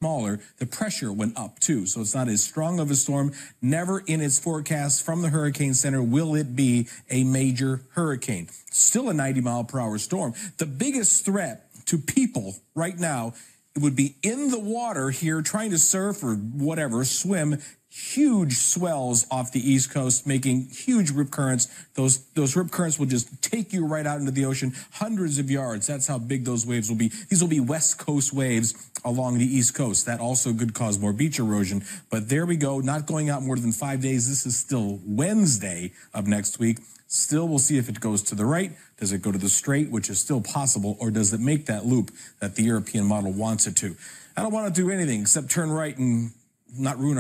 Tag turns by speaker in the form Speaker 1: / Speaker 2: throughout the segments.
Speaker 1: smaller, the pressure went up too. So it's not as strong of a storm. Never in its forecast from the Hurricane Center will it be a major hurricane. Still a 90-mile-per-hour storm. The biggest threat to people right now, it would be in the water here trying to surf or whatever, swim. Huge swells off the East Coast, making huge rip currents. Those rip currents will just take you right out into the ocean, hundreds of yards. That's how big those waves will be. These will be West Coast waves along the East Coast. That also could cause more beach erosion. But there we go, not going out more than 5 days. This is still Wednesday of next week. Still, we'll see if it goes to the right. Does it go to the straight, which is still possible, or does it make that loop that the European model wants it to? I don't want to do anything except turn right and not ruin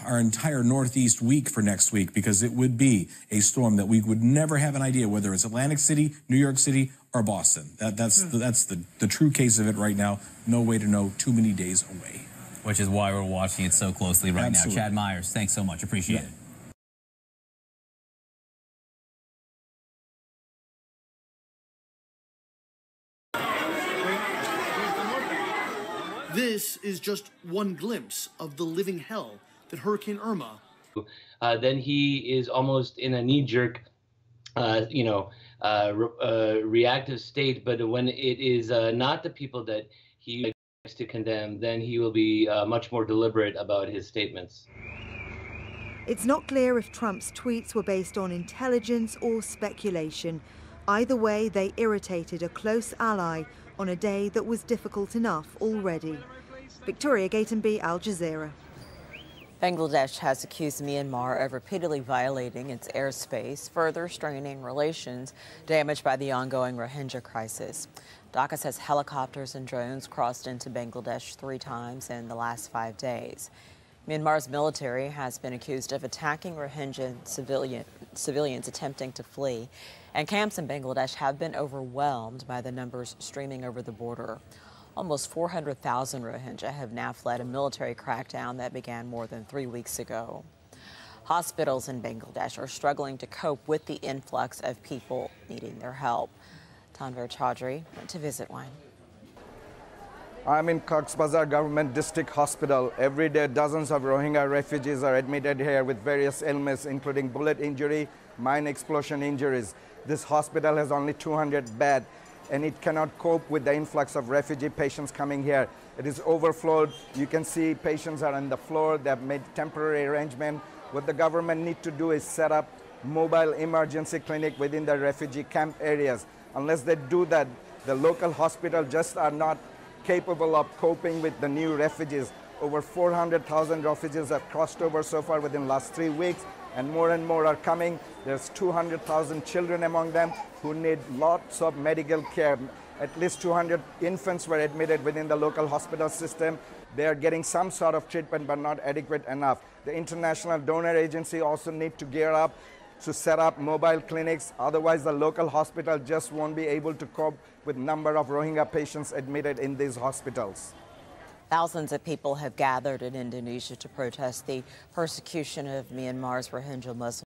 Speaker 1: our entire Northeast week for next week, because it would be a storm that we would never have an idea whether it's Atlantic City, New York City, or Boston. That's the true case of it right now. No way to know, too many days away.
Speaker 2: Which is why we're watching it so closely right
Speaker 1: Absolutely.
Speaker 2: now. Chad Myers, thanks so much. Appreciate it.
Speaker 3: This is just one glimpse of the living hell that Hurricane Irma.
Speaker 4: Then he is almost in a knee-jerk, reactive state. But when it is not the people that he likes to condemn, then he will be much more deliberate about his statements.
Speaker 5: It's not clear if Trump's tweets were based on intelligence or speculation. Either way, they irritated a close ally on a day that was difficult enough already. Victoria Gatenby, Al Jazeera.
Speaker 6: Bangladesh has accused Myanmar of repeatedly violating its airspace, further straining relations damaged by the ongoing Rohingya crisis. Dhaka says helicopters and drones crossed into Bangladesh 3 times in the last 5 days. Myanmar's military has been accused of attacking Rohingya civilians attempting to flee, and camps in Bangladesh have been overwhelmed by the numbers streaming over the border. Almost 400,000 Rohingya have now fled a military crackdown that began more than 3 weeks ago. Hospitals in Bangladesh are struggling to cope with the influx of people needing their help. Tanvir Chaudhry went to visit one.
Speaker 7: I'm in Cox's Bazar Government District Hospital. Every day, dozens of Rohingya refugees are admitted here with various ailments, including bullet injury, mine explosion injuries. This hospital has only 200 beds, and it cannot cope with the influx of refugee patients coming here. It is overflowed. You can see patients are on the floor. They have made temporary arrangement. What the government needs to do is set up mobile emergency clinic within the refugee camp areas. Unless they do that, the local hospitals just are not capable of coping with the new refugees. Over 400,000 refugees have crossed over so far within the last 3 weeks, and more are coming. There's 200,000 children among them who need lots of medical care. At least 200 infants were admitted within the local hospital system. They are getting some sort of treatment, but not adequate enough. The international donor agency also need to gear up to set up mobile clinics. Otherwise, the local hospital just won't be able to cope with number of Rohingya patients admitted in these hospitals.
Speaker 6: Thousands of people have gathered in Indonesia to protest the persecution of Myanmar's Rohingya Muslims.